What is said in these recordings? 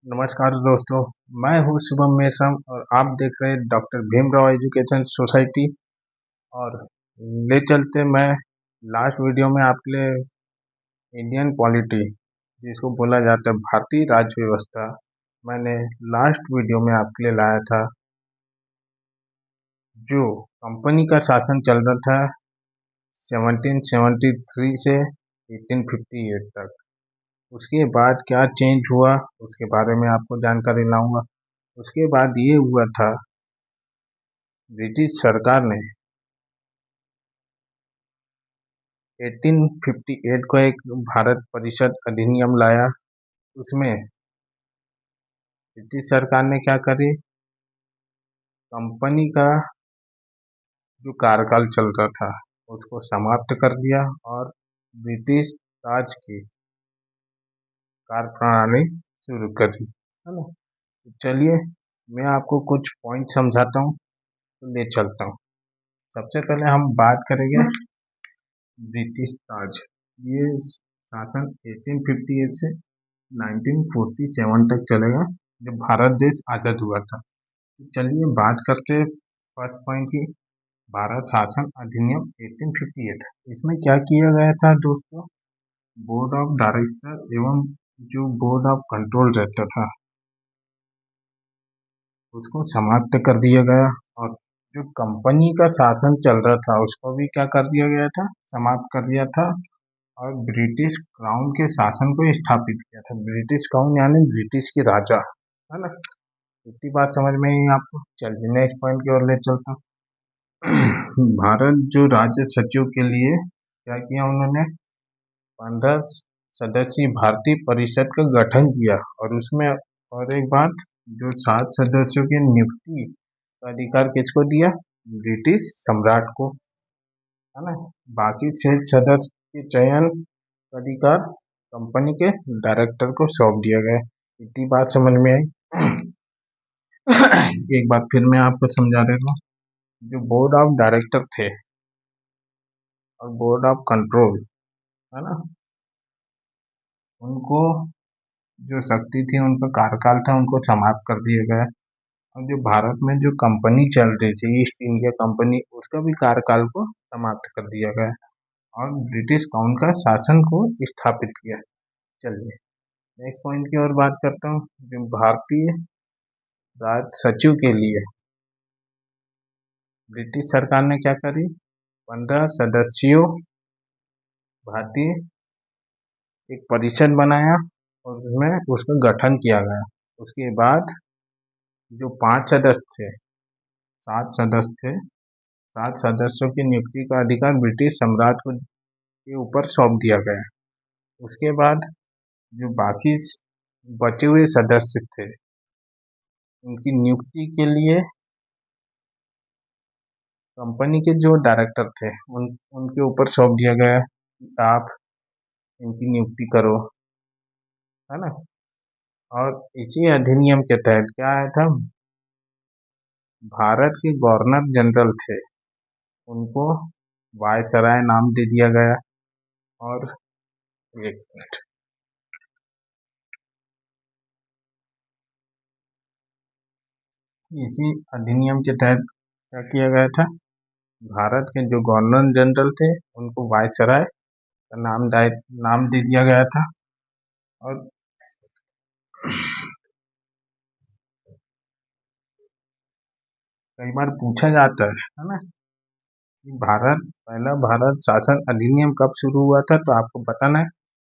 नमस्कार दोस्तों। मैं हूँ शुभम मेसम और आप देख रहे हैं डॉक्टर भीमराव एजुकेशन सोसाइटी। और ले चलते मैं लास्ट वीडियो में आपके लिए इंडियन पॉलिटी जिसको बोला जाता है भारतीय राज्य व्यवस्था, मैंने लास्ट वीडियो में आपके लिए लाया था। जो कंपनी का शासन चल रहा था 1773 से 1858 तक, उसके बाद क्या चेंज हुआ उसके बारे में आपको जानकारी लाऊंगा। उसके बाद ये हुआ था, ब्रिटिश सरकार ने 1858 को एक भारत परिषद अधिनियम लाया। उसमें ब्रिटिश सरकार ने क्या करी, कंपनी का जो कार्यकाल चल रहा था उसको समाप्त कर दिया और ब्रिटिश राज की कार्य प्रणाली शुरू करी, है ना। तो चलिए मैं आपको कुछ पॉइंट समझाता हूँ, तो ले चलता हूँ। सबसे पहले हम बात करेंगे ब्रिटिश राज। ये शासन 1858 से 1947 तक चलेगा, जब भारत देश आजाद हुआ था। तो चलिए बात करते हैं फर्स्ट पॉइंट की, भारत शासन अधिनियम 1858। इसमें क्या किया गया था दोस्तों, बोर्ड ऑफ डायरेक्टर एवं जो बोर्ड ऑफ कंट्रोल रहता था उसको समाप्त कर दिया गया। और जो कंपनी का शासन चल रहा था उसको भी क्या कर दिया गया था, समाप्त कर दिया था। और ब्रिटिश क्राउन के शासन को स्थापित किया था। ब्रिटिश क्राउन यानी ब्रिटिश के राजा, है ना। इतनी बात समझ में आई आपको। चलिए नेक्स्ट पॉइंट की ओर ले चलता हूँ। भारत जो राज्य सचिव के लिए क्या किया, उन्होंने 15 सदस्यीय भारतीय परिषद का गठन किया। और उसमें और एक बात, जो 7 सदस्यों की नियुक्ति का अधिकार किसको दिया, ब्रिटिश सम्राट को, है ना। बाकी 6 सदस्य के चयन का अधिकार कंपनी के डायरेक्टर को सौंप दिया गया। इतनी बात समझ में आई। एक बात फिर मैं आपको समझा देता हूँ। जो बोर्ड ऑफ डायरेक्टर थे और बोर्ड ऑफ कंट्रोल, है ना, उनको जो शक्ति थी, उनका कार्यकाल था, उनको समाप्त कर दिया गया। और जो भारत में जो कंपनी चल रही थी ईस्ट इंडिया कंपनी, उसका भी कार्यकाल को समाप्त कर दिया गया और ब्रिटिश काउंसिल का शासन को स्थापित किया। चलिए नेक्स्ट पॉइंट की ओर बात करता हूँ। जो भारतीय राज सचिव के लिए ब्रिटिश सरकार ने क्या करी, 15 सदस्यों भारतीय एक परिषद बनाया और उसमें उसका गठन किया गया। उसके बाद जो 5 सदस्य थे, 7 सदस्य थे, 7 सदस्यों की नियुक्ति का अधिकार ब्रिटिश सम्राट को के ऊपर सौंप दिया गया। उसके बाद जो बाकी बचे हुए सदस्य थे, उनकी नियुक्ति के लिए कंपनी के जो डायरेक्टर थे उनके ऊपर सौंप दिया गया कि आप इनकी नियुक्ति करो, है ना। और इसी अधिनियम के तहत क्या आया था, भारत के गवर्नर जनरल थे उनको वायसराय नाम दे दिया गया। और एक मिनट, इसी अधिनियम के तहत क्या किया गया था, भारत के जो गवर्नर जनरल थे उनको वायसराय का नाम दे दिया गया था। और कई बार पूछा जाता है ना, कि पहला भारत शासन अधिनियम कब शुरू हुआ था, तो आपको बताना है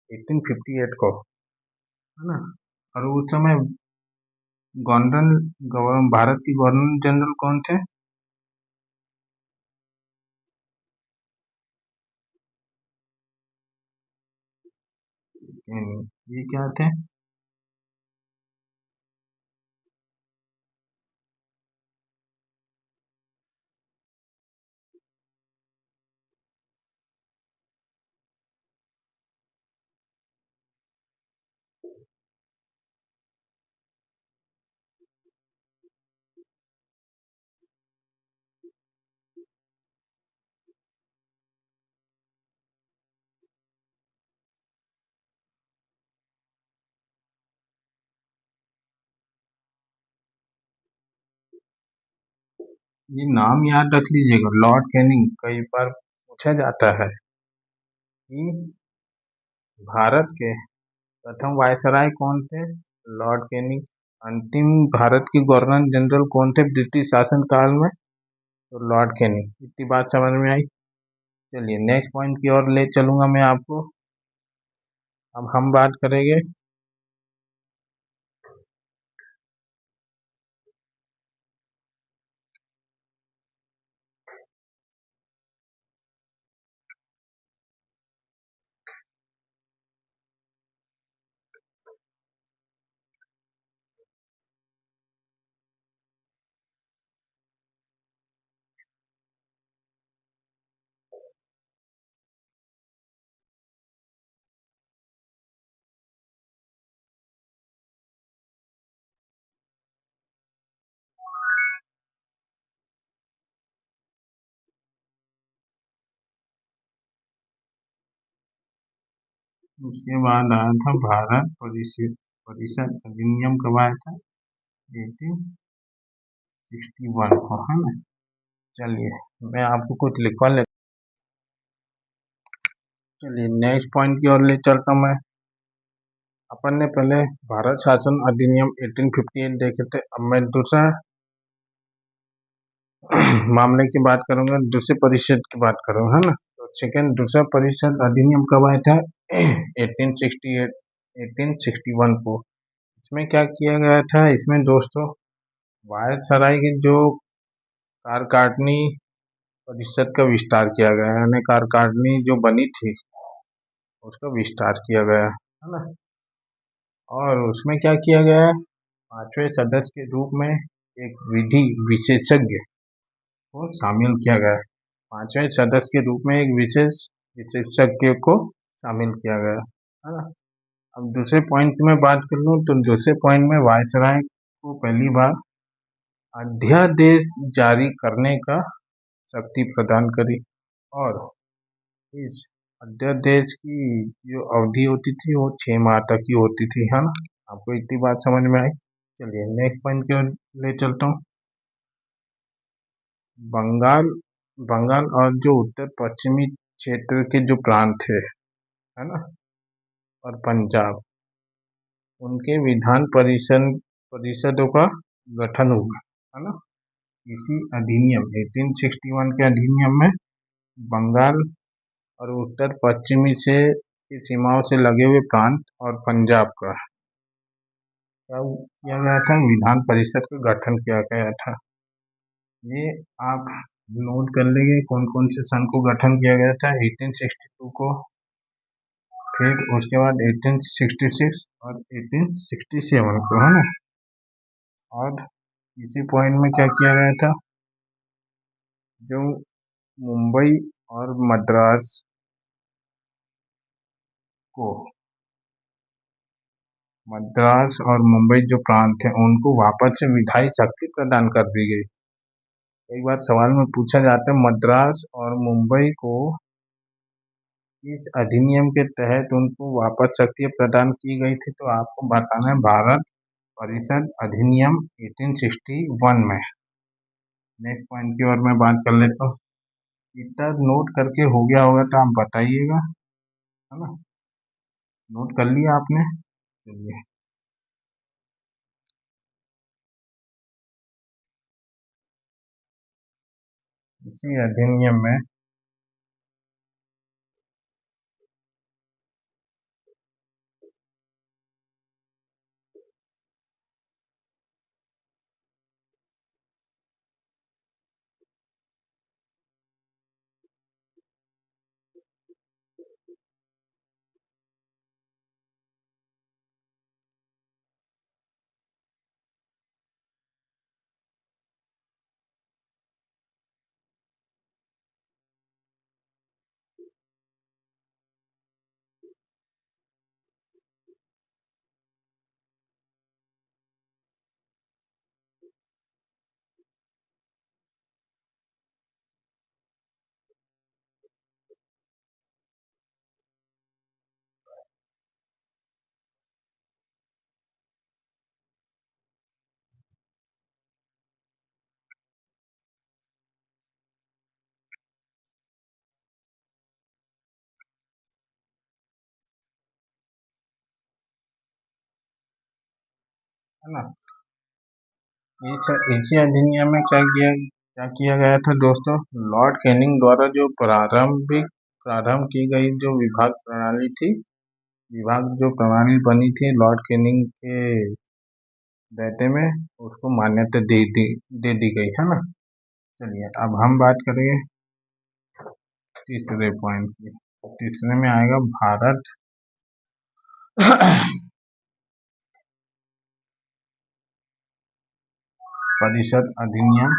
1858 को, है ना। और उस समय भारत के गवर्नर जनरल कौन थे, ये क्या थे, ये नाम याद रख लीजिएगा, लॉर्ड कैनिंग। कई बार पूछा जाता है कि भारत के प्रथम वायसराय कौन थे? Lord Canning. अंतिम भारत के गवर्नर जनरल कौन थे ब्रिटिश शासन काल में? तो लॉर्ड कैनिंग। इतनी बात समझ में आई। चलिए नेक्स्ट पॉइंट की ओर ले चलूंगा मैं आपको। अब हम बात करेंगे उसके बाद आया था भारत परिषद परिषद अधिनियम कब आया था? 1861 को, है ना। चलिए मैं आपको कुछ लिखवा लेता। चलिए नेक्स्ट पॉइंट की ओर ले चलता हूँ मैं। अपन ने पहले भारत शासन अधिनियम 1858 देखे थे। अब मैं दूसरा मामले की बात करूंगा, दूसरे परिषद की बात करूंगा, है ना। तो सेकेंड दूसरा परिषद अधिनियम कब आया था? 1868 1861 को। इसमें क्या किया गया था? इसमें दोस्तों वायसराय की जो कारकाटनी परिषद का विस्तार किया गया है, यानी कारकाटनी जो बनी थी उसका विस्तार किया गया है ना। और उसमें क्या किया गया है? पांचवें सदस्य के रूप में एक विधि विशेषज्ञ को शामिल किया गया है। पांचवें सदस्य के रूप में एक विशेष विशेषज्ञ को शामिल किया गया है ना। अब दूसरे पॉइंट की मैं बात कर लूँ तो दूसरे पॉइंट में वायसराय को पहली बार अध्यादेश जारी करने का शक्ति प्रदान करी। और इस अध्यादेश की जो अवधि होती थी वो 6 माह तक की होती थी, है ना। आपको इतनी बात समझ में आई। चलिए नेक्स्ट पॉइंट की ओर ले चलता हूँ। बंगाल बंगाल और जो उत्तर पश्चिमी क्षेत्र के जो प्रांत थे, है ना, और पंजाब, उनके विधान परिषदों का गठन हुआ, है ना। इसी अधिनियम 1861 के अधिनियम में बंगाल और उत्तर पश्चिमी से की सीमाओं से लगे हुए प्रांत और पंजाब का क्या किया गया था? विधान परिषद का गठन किया गया था। ये आप नोट कर लेंगे कौन कौन से सन को गठन किया गया था। 1862 को, फिर उसके बाद 1866 और 1867 को, है ना। और इसी पॉइंट में क्या किया गया था? जो मुंबई और मद्रास को मद्रास और मुंबई जो प्रांत है उनको वापस से विधायी शक्ति प्रदान कर दी गई। कई बार सवाल में पूछा जाता है मद्रास और मुंबई को इस अधिनियम के तहत उनको वापस शक्ति प्रदान की गई थी, तो आपको बताना है भारत परिषद अधिनियम 1861 में। नेक्स्ट पॉइंट की ओर मैं बात कर लेता हूँ। इतना नोट करके हो गया होगा तो आप बताइएगा, है ना। नोट कर लिया आपने? चलिए इसी अधिनियम में है ना। इसी अधिनियम में क्या किया गया था दोस्तों, लॉर्ड कैनिंग द्वारा जो प्रारंभ की गई जो विभाग जो प्रणाली बनी थी लॉर्ड कैनिंग के दायरे में, उसको मान्यता दे दी गई है ना। चलिए अब हम बात करेंगे तीसरे पॉइंट की। तीसरे में आएगा भारत परिषद अधिनियम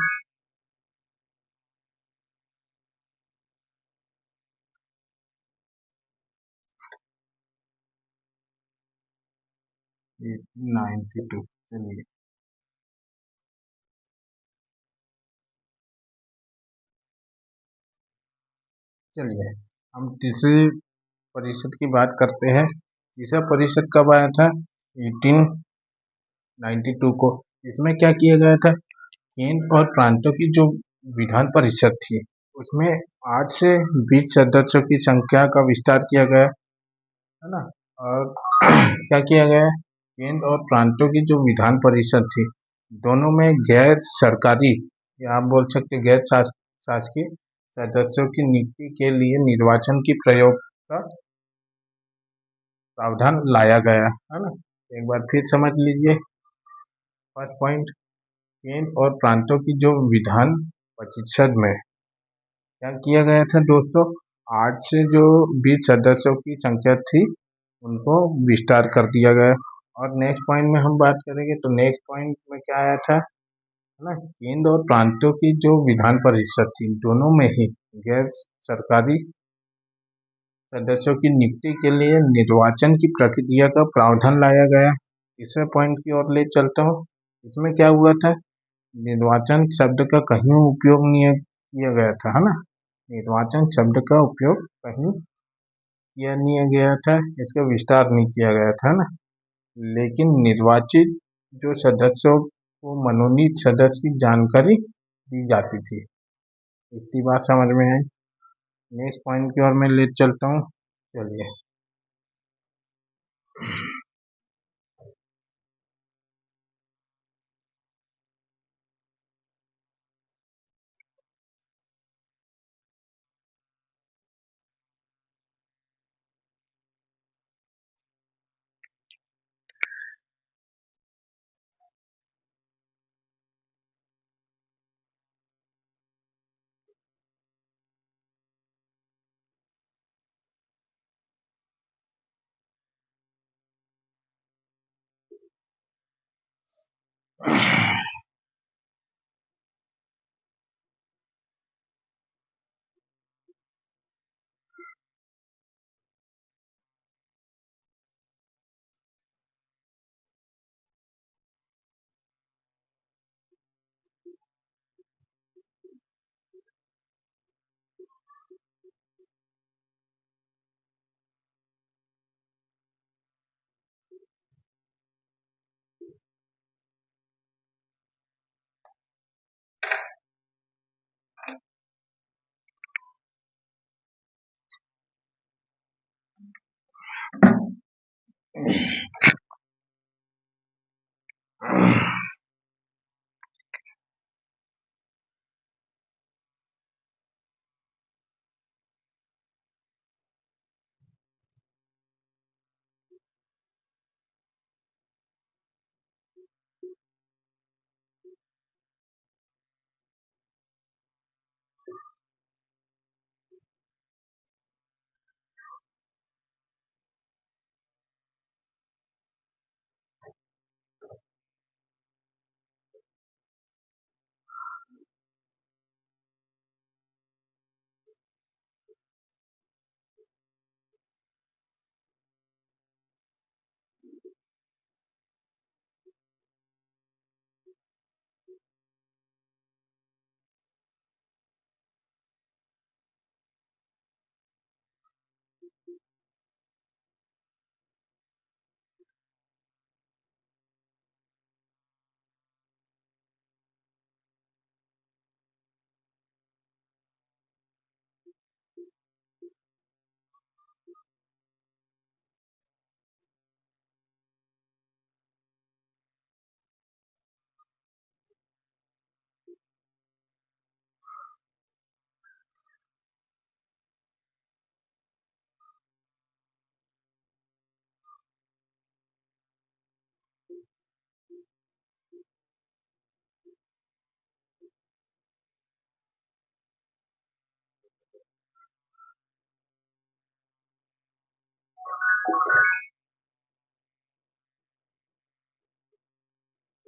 1892। चलिए हम तीसरी परिषद की बात करते हैं। तीसरा परिषद कब आया था, 1892 को। इसमें क्या किया गया था, केंद्र और प्रांतों की जो विधान परिषद थी उसमें 8 से 20 सदस्यों की संख्या का विस्तार किया गया, है ना। और क्या किया गया, केंद्र और प्रांतों की जो विधान परिषद थी दोनों में गैर सरकारी या आप बोल सकते शासकीय सदस्यों की नियुक्ति के लिए निर्वाचन की प्रयोग का प्रावधान लाया गया, है ना। एक बार फिर समझ लीजिए। फर्स्ट पॉइंट, केंद्र और प्रांतों की जो विधान परिषद में क्या किया गया था दोस्तों, 8 से जो 20 सदस्यों की संख्या थी उनको विस्तार कर दिया गया। और नेक्स्ट पॉइंट में हम बात करेंगे तो नेक्स्ट पॉइंट में क्या आया था, है ना, केंद्र और प्रांतों की जो विधान परिषद थी दोनों में ही गैर सरकारी सदस्यों की नियुक्ति के लिए निर्वाचन की प्रक्रिया का प्रावधान लाया गया। तीसरे पॉइंट की ओर ले चलता हूँ। इसमें क्या हुआ था, निर्वाचन शब्द का कहीं उपयोग नहीं किया गया था, है ना। निर्वाचन शब्द का उपयोग कहीं किया नहीं गया था, इसका विस्तार नहीं किया गया था, है ना। लेकिन निर्वाचित जो सदस्यों को मनोनीत सदस्य की जानकारी दी जाती थी। इतनी बात समझ में आई। नेक्स्ट पॉइंट की ओर मैं ले चलता हूँ। चलिए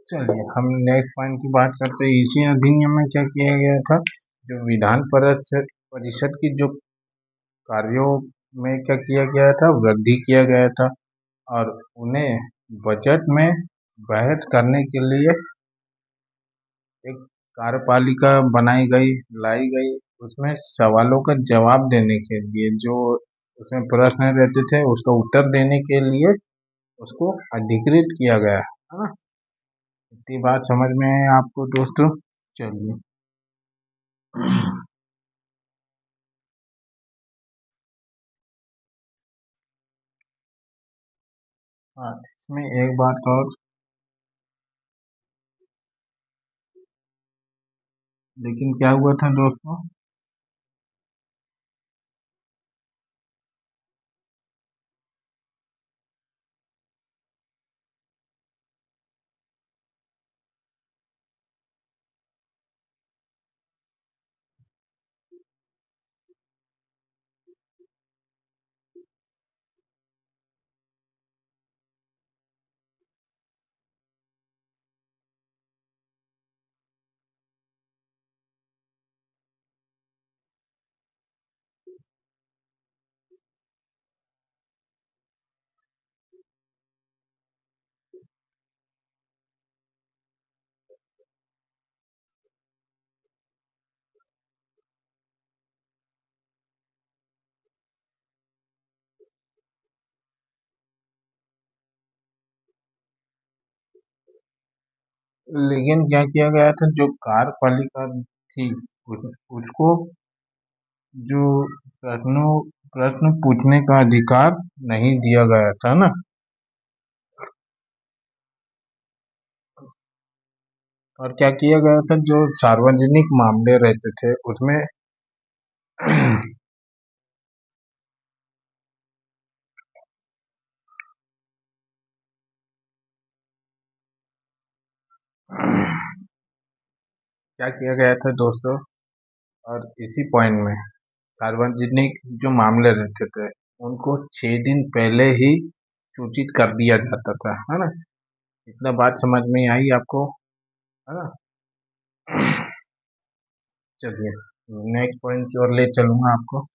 चलिए हम नेक्स्ट पॉइंट की बात करते हैं। इसी अधिनियम में क्या किया गया था, जो विधान परिषद परिषद की जो कार्यों में क्या किया गया था, वृद्धि किया गया था और उन्हें बजट में बहस करने के लिए एक कार्यपालिका बनाई गई, लाई गई। उसमें सवालों का जवाब देने के लिए जो उसमें प्रश्न रहते थे उसका उत्तर देने के लिए उसको अधिकृत किया गया है ना। इतनी बात समझ में है आपको दोस्तों। चलिए। हाँ, इसमें एक बात और, लेकिन क्या हुआ था दोस्तों, लेकिन क्या किया गया था, जो कार्यपालिका थी उसको जो प्रश्नों प्रश्न पूछने का अधिकार नहीं दिया गया था ना। और क्या किया गया था, जो सार्वजनिक मामले रहते थे उसमें क्या किया गया था दोस्तों, और इसी पॉइंट में सार्वजनिक जो मामले रहते थे उनको 6 दिन पहले ही सूचित कर दिया जाता था, है ना। इतना बात समझ में आई आपको, है ना। चलिए नेक्स्ट पॉइंट की ओर ले चलूंगा आपको।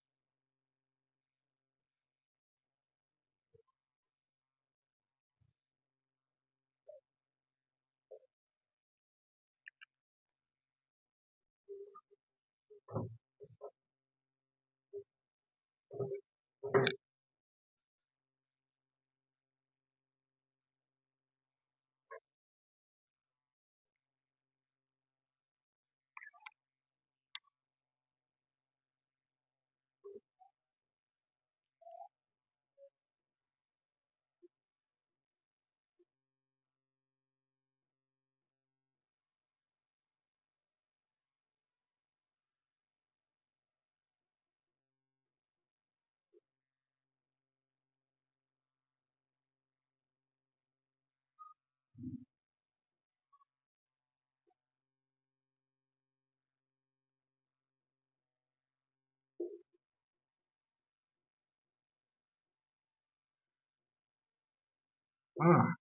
हाँ,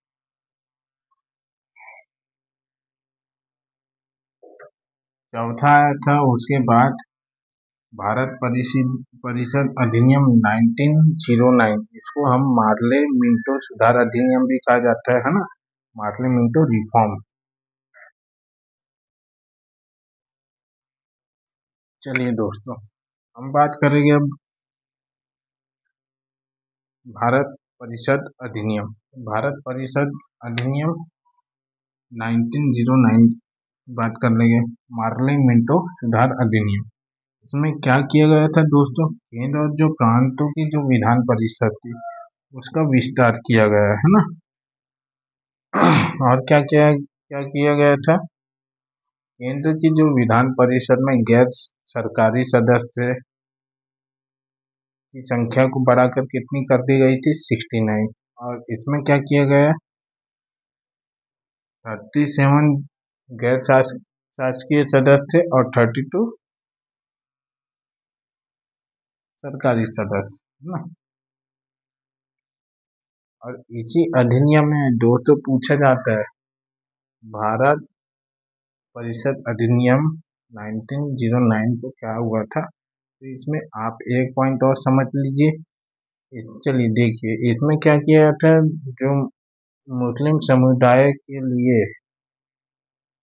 चौथा था उसके बाद भारत परिषद परिषद अधिनियम 1909। इसको हम मार्ले मिंटो सुधार अधिनियम भी कहा जाता है ना। Morley Minto reform. चलिए दोस्तों, हम बात करेंगे अब भारत परिषद अधिनियम। भारत परिषद अधिनियम 1909 बात कर लेंगे। मार्ले मिंटो सुधार अधिनियम। इसमें क्या किया गया था दोस्तों, केंद्र और जो प्रांतों की जो विधान परिषद थी उसका विस्तार किया गया है ना। और क्या क्या क्या किया गया था, केंद्र की जो विधान परिषद में गैर सरकारी सदस्य की संख्या को बढ़ाकर कितनी कर दी गई थी, 69। और इसमें क्या किया गया, 37 गैर शासकीय सदस्य थे और 32 सरकारी सदस्य, है ना। और इसी अधिनियम में दोस्तों पूछा जाता है भारत परिषद अधिनियम 1909 को क्या हुआ था, तो इसमें आप एक पॉइंट और समझ लीजिए। चलिए देखिए इसमें क्या किया था, जो मुस्लिम समुदाय के लिए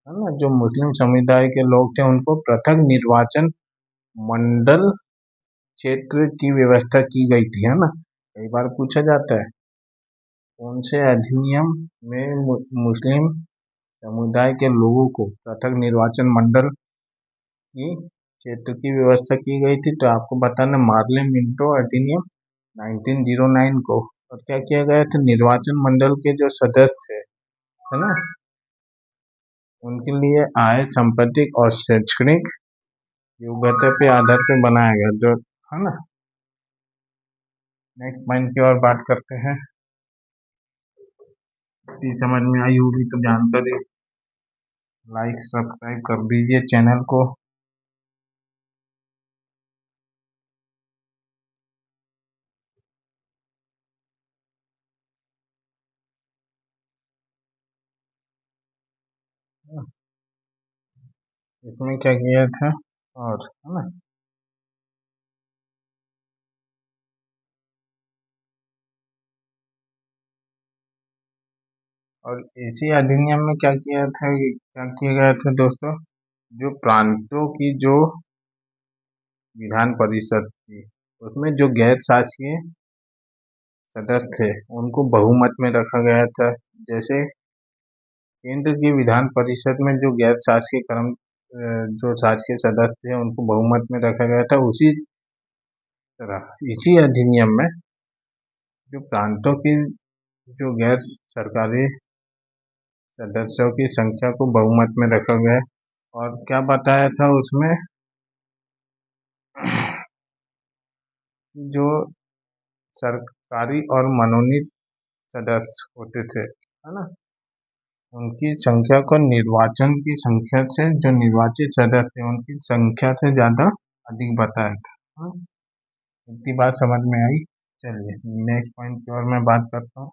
है ना, जो मुस्लिम समुदाय के लोग थे उनको पृथक निर्वाचन मंडल क्षेत्र की व्यवस्था की गई थी, है ना। कई बार पूछा जाता है कौन से अधिनियम में मुस्लिम समुदाय के लोगों को पृथक निर्वाचन मंडल की क्षेत्र की व्यवस्था की गई थी, तो आपको बताना मार्ले मिंटो अधिनियम 1909 को। और क्या किया गया था, निर्वाचन मंडल के जो सदस्य थे, है ना, उनके लिए आय, संपत्तिक और शैक्षणिक योग्यता पे आधार पे बनाया गया, जो है ना। नेक्स्ट पॉइंट की ओर बात करते हैं। यदि समझ में आई होगी तो जानकारी लाइक सब्सक्राइब कर दीजिए चैनल को। इसमें क्या किया था, और है ना, और इसी अधिनियम में क्या किया था, क्या किया गया था दोस्तों, जो प्रांतों की जो विधान परिषद थी उसमें जो गैर शासकीय सदस्य थे उनको बहुमत में रखा गया था। जैसे केंद्र की विधान परिषद में जो गैर शासकीय जो शासकीय सदस्य थे उनको बहुमत में रखा गया था, उसी तरह इसी अधिनियम में जो प्रांतों की जो गैर सरकारी सदस्यों की संख्या को बहुमत में रखा गया। और क्या बताया था उसमें, जो सरकारी और मनोनीत सदस्य होते थे, है ना, उनकी संख्या को निर्वाचन की संख्या से, जो निर्वाचित सदस्य थे उनकी संख्या से ज्यादा अधिक बताया था। हाँ, इतनी बात समझ में आई। चलिए नेक्स्ट पॉइंट की ओर मैं बात करता हूँ।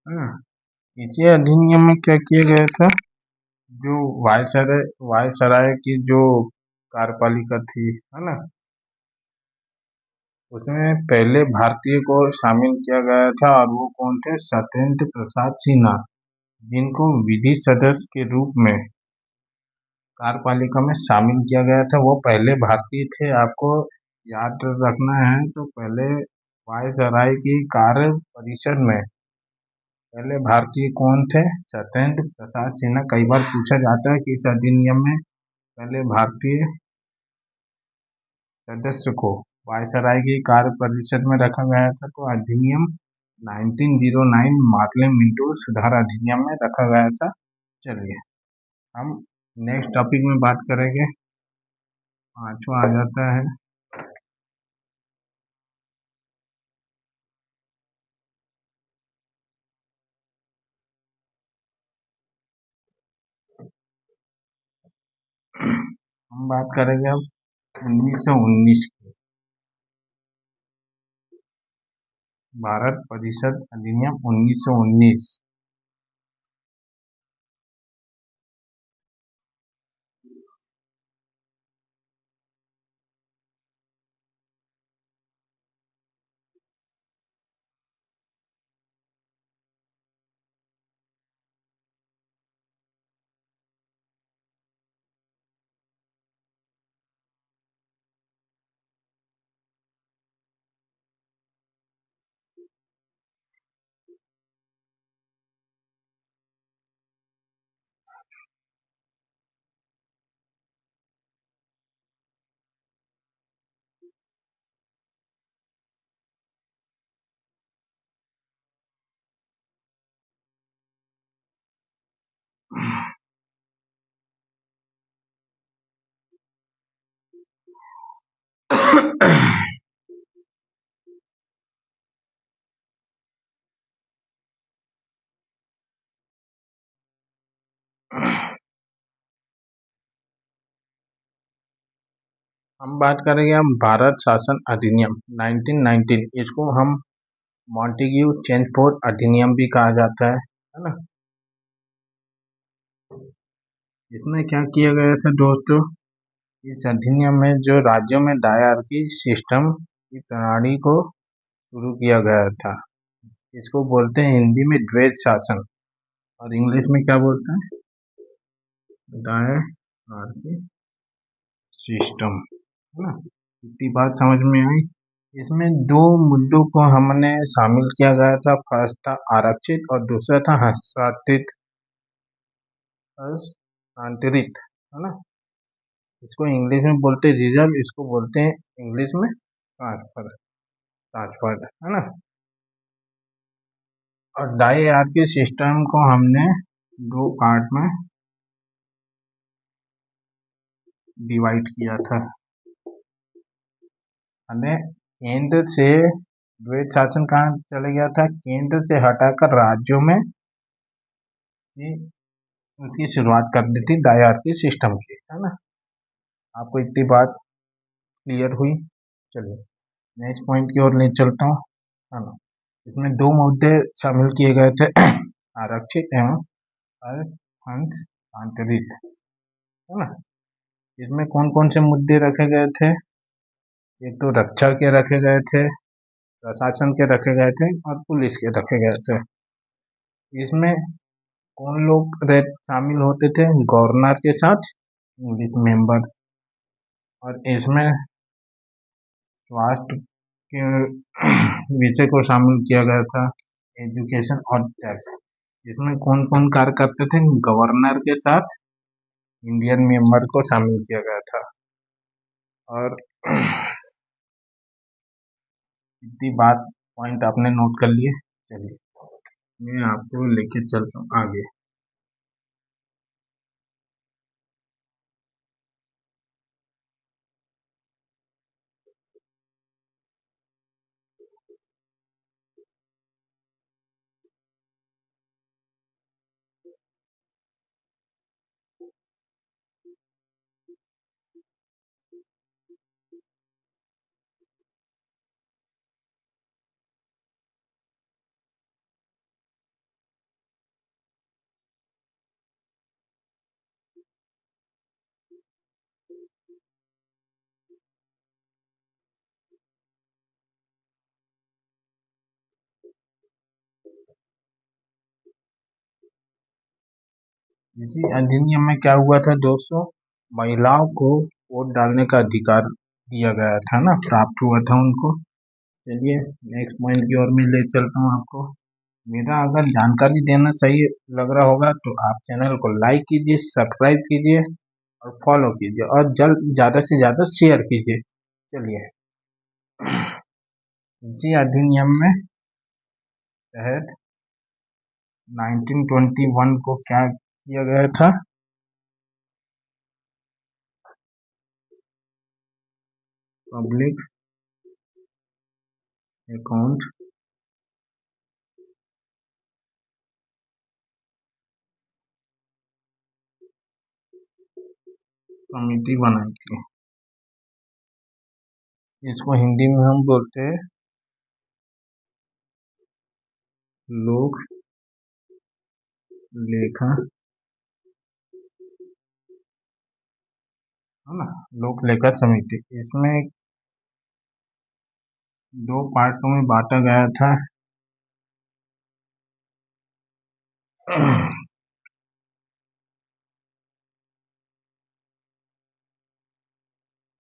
है ना। इसी अधिनियम में क्या किया गया था, जो वायसराय की जो कार्यपालिका थी, है ना, उसमें पहले भारतीय को शामिल किया गया था, और वो कौन थे, सत्येंद्र प्रसाद सिन्हा, जिनको विधि सदस्य के रूप में कार्यपालिका में शामिल किया गया था। वो पहले भारतीय थे, आपको याद रखना है। तो पहले वायसराय की कार्य परिषद में पहले भारतीय कौन थे, सत्येंद्र प्रसाद सिन्हा। कई बार पूछा जाता है कि इस अधिनियम में पहले भारतीय सदस्य को वायसराय की कार्य परिषद में रखा गया था। तो अधिनियम 1909 मार्ले मिंटो सुधार अधिनियम में रखा गया था। चलिए हम नेक्स्ट टॉपिक में बात करेंगे। पांचवा आ जाता है, हम बात करेंगे अब 1919 की, भारत परिषद अधिनियम 1919। हम बात करेंगे हम भारत शासन अधिनियम 1919। इसको हम मॉन्टेग्यू चेम्सफोर्ड अधिनियम भी कहा जाता है ना। इसमें क्या किया गया था दोस्तों, इस अधिनियम में जो राज्यों में डायरकी सिस्टम की प्रणाली को शुरू किया गया था। इसको बोलते हैं हिंदी में द्वैध शासन, और इंग्लिश में क्या बोलते हैं, डायरकी सिस्टम, है ना। इतनी बात समझ में आई। इसमें दो मुद्दों को हमने शामिल किया गया था। फर्स्ट था आरक्षित और दूसरा था हस्तांतरित, है ना। इसको इंग्लिश में बोलते हैं रिजर्व, इसको बोलते हैं इंग्लिश में ट्रांसफर, है ना। और डायआरकी सिस्टम को हमने दो पार्ट में डिवाइड किया था। हमने केंद्र से द्वैध शासन कहाँ चले गया था, केंद्र से हटाकर राज्यों में ही उसकी शुरुआत कर दी थी डायआरकी सिस्टम की, है ना। आपको इतनी बात क्लियर हुई। चलिए नेक्स्ट पॉइंट की ओर ले चलता हूँ, है ना। इसमें दो मुद्दे शामिल किए गए थे, आरक्षित एवं हस्तांतरित, है ना। इसमें कौन कौन से मुद्दे रखे गए थे, एक तो रक्षा के रखे गए थे, प्रशासन के रखे गए थे, और पुलिस के रखे गए थे। इसमें कौन लोग शामिल होते थे, गवर्नर के साथ इंग्लिश मेंबर। और इसमें स्वास्थ्य के विषय को शामिल किया गया था, एजुकेशन और टैक्स। इसमें कौन कौन कार्य करते थे, गवर्नर के साथ इंडियन मेंबर को शामिल किया गया था। और इतनी बात पॉइंट आपने नोट कर लिए। चलिए मैं आपको लेके चलता हूँ आगे। इसी अधिनियम में क्या हुआ था दोस्तों, महिलाओं को वोट डालने का अधिकार दिया गया था ना, प्राप्त हुआ था उनको। चलिए नेक्स्ट पॉइंट की ओर मैं ले चलता हूँ आपको। मेरा अगर जानकारी देना सही लग रहा होगा तो आप चैनल को लाइक कीजिए, सब्सक्राइब कीजिए और फॉलो कीजिए और जल्द ज़्यादा से ज़्यादा शेयर कीजिए। चलिए इसी अधिनियम में तहत 1921 को क्या किया गया था, पब्लिक अकाउंट कमेटी बनाई थी। इसको हिंदी में हम बोलते हैं लोक लेखा, है ना, लोक लेखा समिति। इसमें दो पार्टों में बांटा गया था।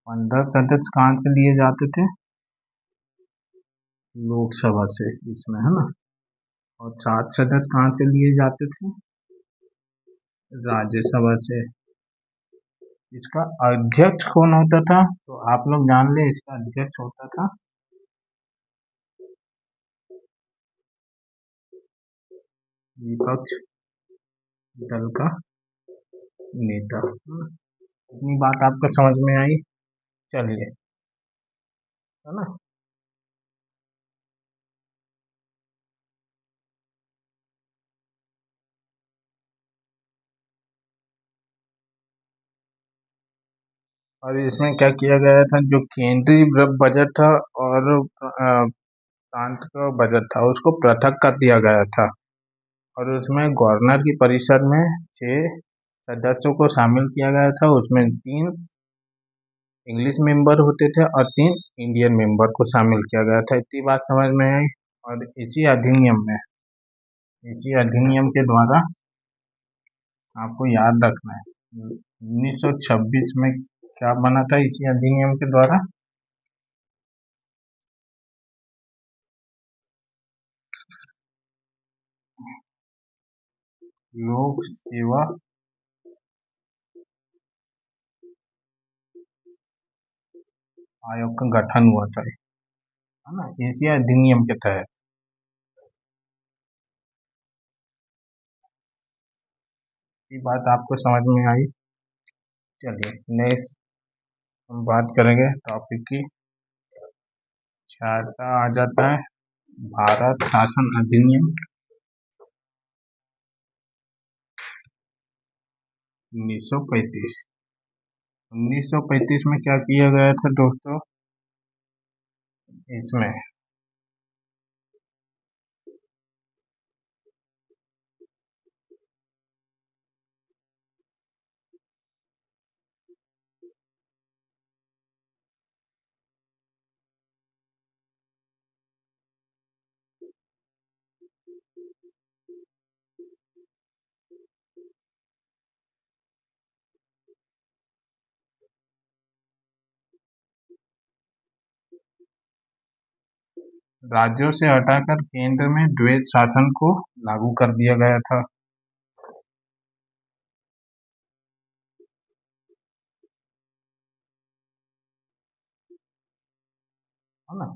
15 सदस्य कहाँ से लिए जाते थे, लोकसभा से, इसमें है ना। और 7 सदस्य कहाँ से लिए जाते थे, राज्यसभा से। इसका अध्यक्ष कौन होता था, तो आप लोग जान ले, इसका अध्यक्ष होता था विपक्ष दल का नेता। इतनी बात आपको समझ में आई। चलिए, है ना। और इसमें क्या किया गया था, जो केंद्रीय बजट था और प्रांत का बजट था उसको पृथक कर दिया गया था। और उसमें गवर्नर की परिषद में 6 सदस्यों को शामिल किया गया था। उसमें 3 इंग्लिश मेंबर होते थे और 3 इंडियन मेंबर को शामिल किया गया था। इतनी बात समझ में आई। और इसी अधिनियम के द्वारा आपको याद रखना है, 1926 में क्या बना था इसी अधिनियम के द्वारा, लोक सेवा आयोग का गठन हुआ था, है ना, इसी अधिनियम के तहत। ये बात आपको समझ में आई। चलिए नेक्स्ट हम बात करेंगे टॉपिक की। छठा आ जाता है भारत शासन अधिनियम 1935। 1935 में क्या किया गया था दोस्तों, इसमें राज्यों से हटाकर केंद्र में द्वैत शासन को लागू कर दिया गया था, है ना।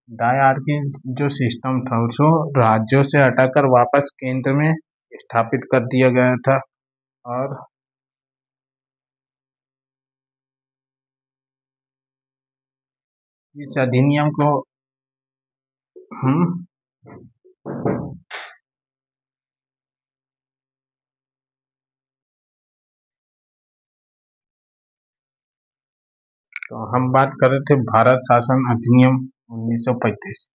डायआर्की जो सिस्टम था उसको राज्यों से हटाकर वापस केंद्र में स्थापित कर दिया गया था। और इस अधिनियम को हम बात कर रहे थे भारत शासन अधिनियम 1935।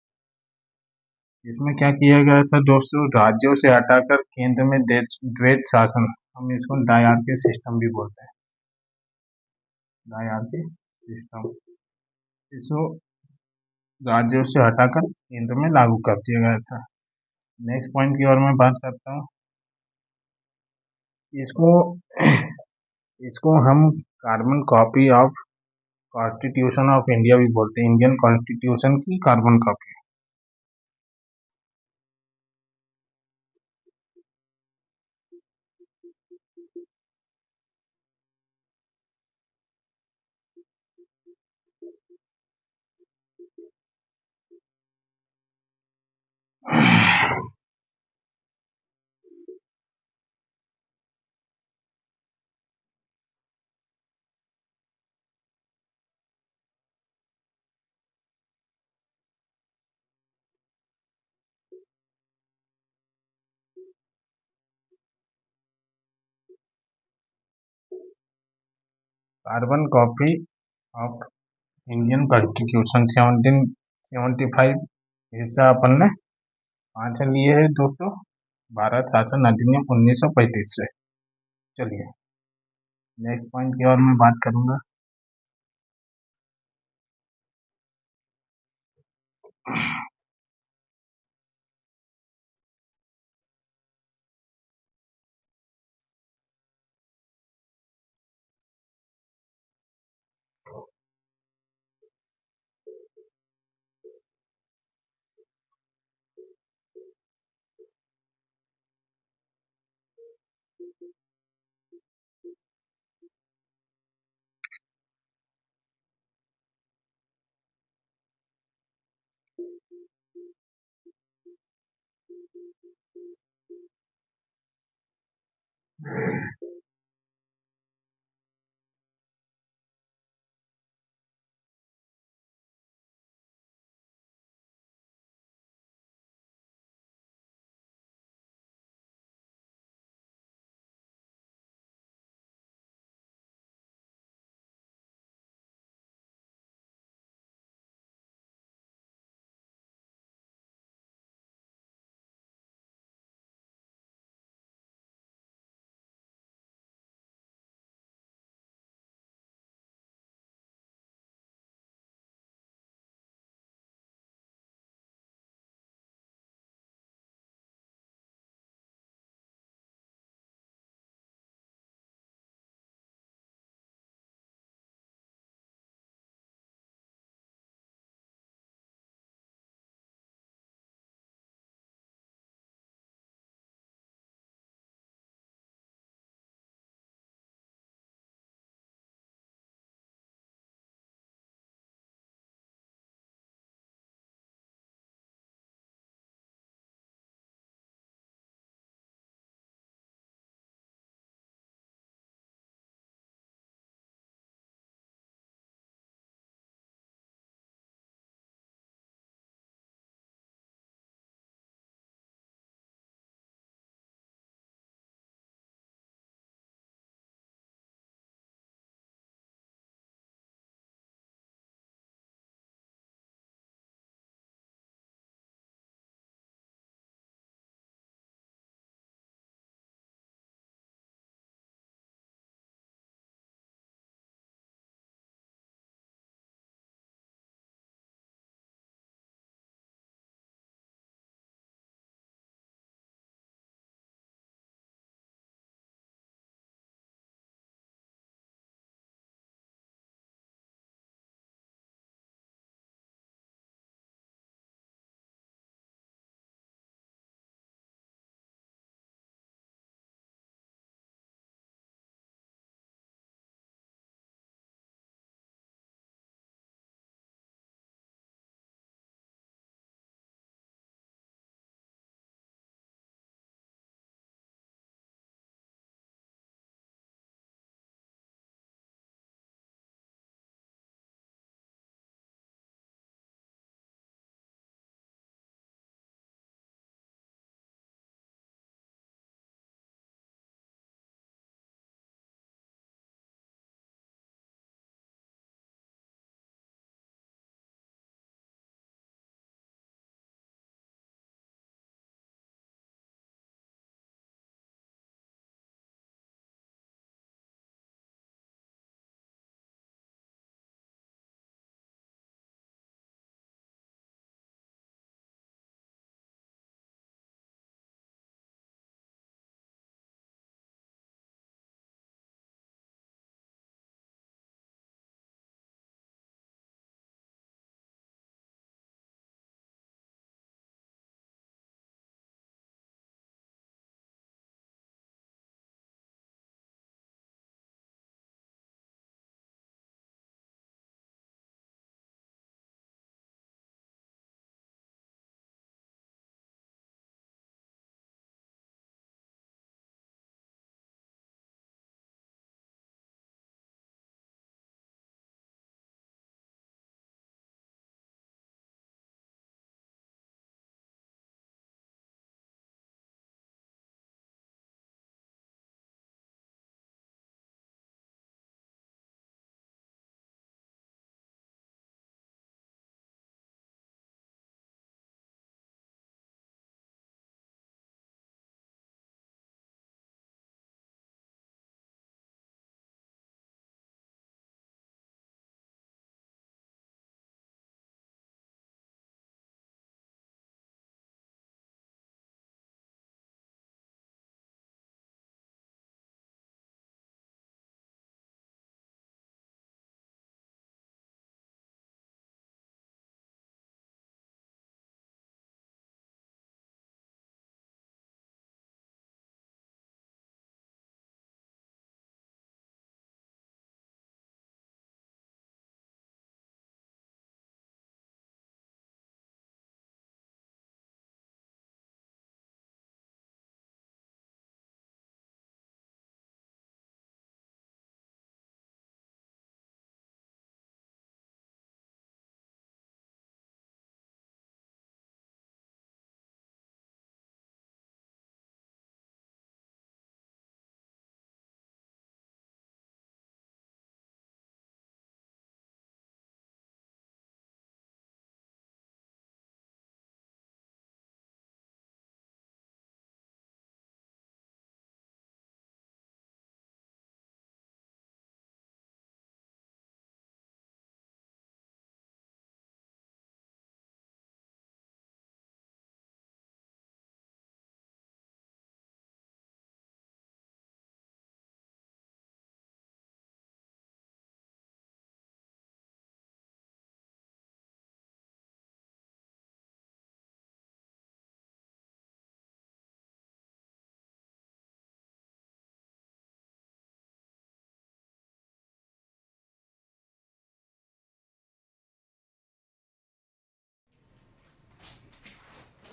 इसमें क्या किया गया था दोस्तों, राज्यों से हटाकर केंद्र में द्वैत शासन, हम इसको डायआर्की सिस्टम भी बोलते हैं, डायआर्की सिस्टम, इसको राज्यों से हटाकर केंद्र में लागू कर दिया गया था। नेक्स्ट पॉइंट की ओर मैं बात करता हूँ। इसको इसको हम carbon copy of constitution of India भी बोलते हैं, इंडियन कॉन्स्टिट्यूशन की carbon copy. Carbon copy of Indian constitution 1775 हिस्सा अपन ने 5 लिए है दोस्तों, भारत शासन अधिनियम 1935 से। चलिए नेक्स्ट पॉइंट की और मैं बात करूंगा।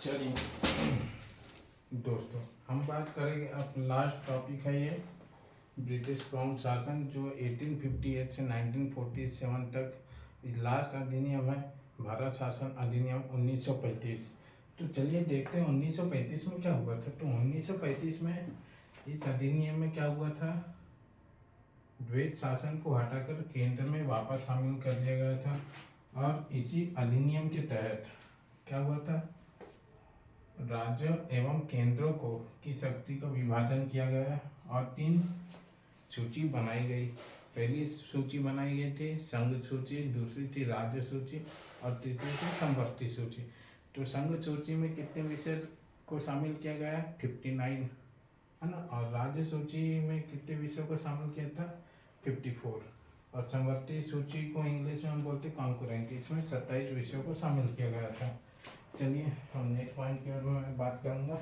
चलिए दोस्तों, हम बात करेंगे, अब लास्ट टॉपिक है ये ब्रिटिश क्राउन शासन जो 1858 से 1947 तक लास्ट अधिनियम है, भारत शासन अधिनियम 1935। तो चलिए देखते हैं 1935 में क्या हुआ था। तो 1935 में इस अधिनियम में क्या हुआ था, द्वैत शासन को हटाकर केंद्र में वापस शामिल कर दिया गया था। और इसी अधिनियम के तहत क्या हुआ था, राज्य एवं केंद्रों को की शक्ति का विभाजन किया गया और 3 सूची बनाई गई। पहली सूची बनाई गई थी संघ सूची, दूसरी थी राज्य सूची और तीसरी थी संवर्ती सूची। तो संघ सूची में कितने विषय को शामिल किया गया है, 59 है ना। और राज्य सूची में कितने विषयों को शामिल किया था, 54। और संवर्ती सूची को इंग्लिश में हम बोलते कॉन्करेंट, इसमें 27 विषयों को शामिल किया गया था। चलिए हम नेक्स्ट पॉइंट की ओर मैं बात करूँगा।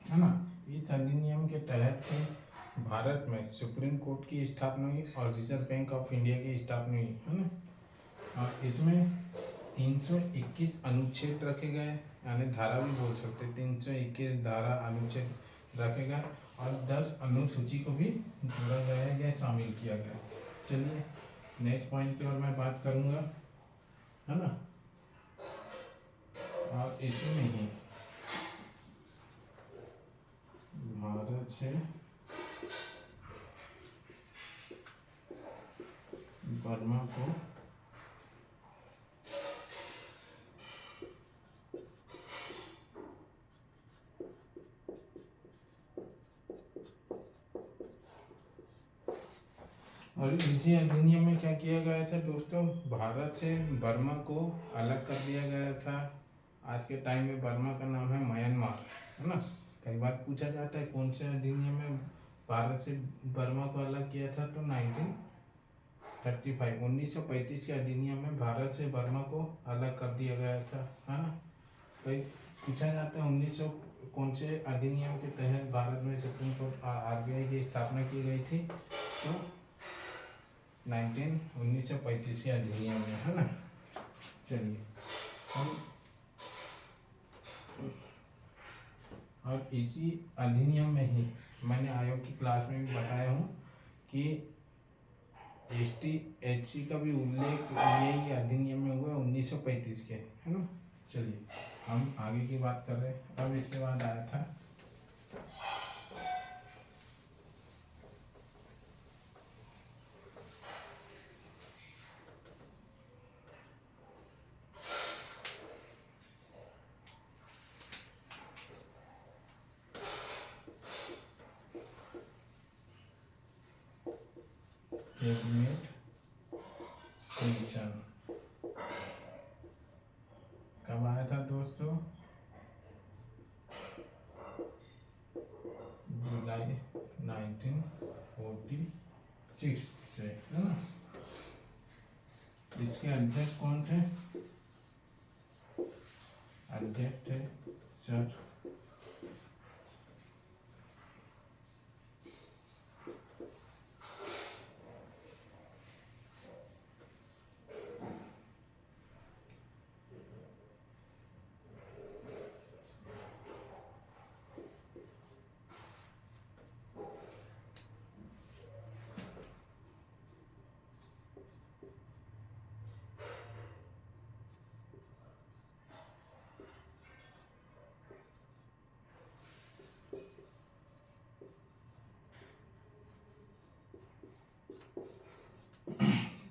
है ना। इस अधिनियम के तहत भारत में सुप्रीम कोर्ट की स्थापना हुई और रिजर्व बैंक ऑफ इंडिया की स्थापना हुई, है ना। और इसमें 321 अनुच्छेद रखे गए, यानी धारा भी बोल सकते, 321 धारा अनुच्छेद रखे गए और 10 अनुसूची को भी जोड़ा गया है या शामिल किया गया। चलिए नेक्स्ट पॉइंट की ओर मैं बात करूँगा, है ना। और इसी में ही भारत से बर्मा को और इसी अधिनियम में क्या किया गया था दोस्तों, भारत से बर्मा को अलग कर दिया गया था। आज के टाइम में बर्मा का नाम है म्यांमार, है ना। कई बार पूछा जाता है कौन से अधिनियम में भारत से बर्मा को अलग किया था, तो 1935 के अधिनियम में भारत से बर्मा को अलग कर दिया गया था, है ना। कई पूछा जाता है 1900 कौन से अधिनियम के तहत भारत में सुप्रीम कोर्ट RBI की स्थापना की गई थी, तो 1935 के अधिनियम में, है ना। चलिए हम और इसी अधिनियम में ही मैंने आयोग की क्लास में भी बताया हूँ कि ST SC का भी उल्लेख यही अधिनियम में हुआ 1935 के, है ना। चलिए हम आगे की बात कर रहे हैं। अब इसके बाद आया था कैबिनेट कमीशन। कब आया था दोस्तों, जुलाई 1946 से, है ना। इसके अध्यक्ष कौन थे, अध्यक्ष थे सर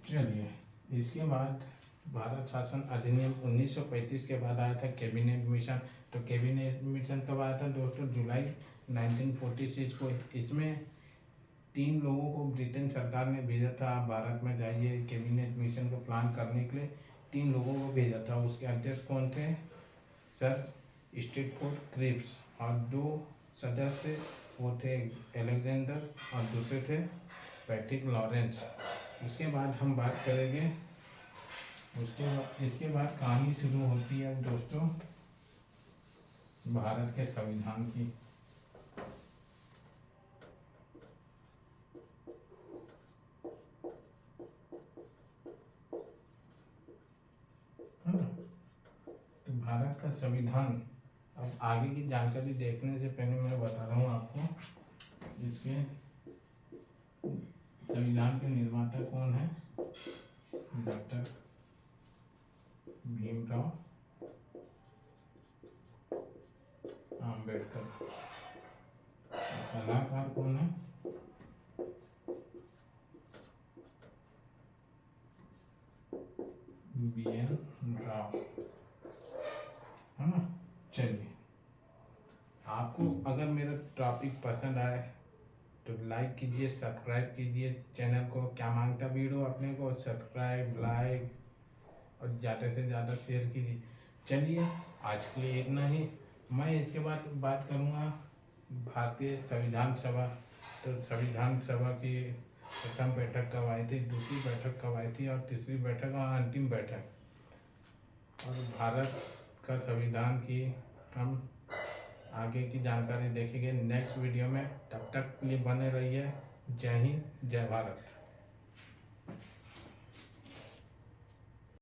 चलिए, इसके बाद भारत शासन अधिनियम 1935 के बाद आया था कैबिनेट मिशन। तो कैबिनेट मिशन कब आया था दोस्तों? जुलाई 1946 को। इसमें 3 लोगों को ब्रिटेन सरकार ने भेजा था, आप भारत में जाइए कैबिनेट मिशन को प्लान करने के लिए। 3 लोगों को भेजा था। उसके अध्यक्ष कौन थे? Sir Stafford Cripps. और 2 सदस्य वो थे अलेक्जेंडर और दूसरे थे पैट्रिक लॉरेंस। उसके बाद हम बात करेंगे, इसके बाद कहानी शुरू होती है दोस्तों भारत के संविधान की। तो भारत का संविधान, अब आगे की जानकारी देखने से पहले मैं बता रहा हूँ आपको इसके संविधान के निर्माता कौन है। डॉक्टर भीमराव आम्बेडकर। सलाहकार कौन है? BN राव, है ना। चलिए, आपको अगर मेरा टॉपिक पसंद आए तो लाइक कीजिए, सब्सक्राइब कीजिए चैनल को। क्या मांगता वीडियो अपने को? सब्सक्राइब, लाइक और ज़्यादा से ज़्यादा शेयर कीजिए। चलिए, आज के लिए इतना ही। मैं इसके बाद बात करूँगा भारतीय संविधान सभा। तो संविधान सभा की प्रथम बैठक कब आई थी, दूसरी बैठक कब आई थी और तीसरी बैठक और अंतिम बैठक, और भारत का संविधान की हम आगे की जानकारी देखेंगे नेक्स्ट वीडियो में। तब तक के लिए बने रहिए। जय हिंद, जय भारत।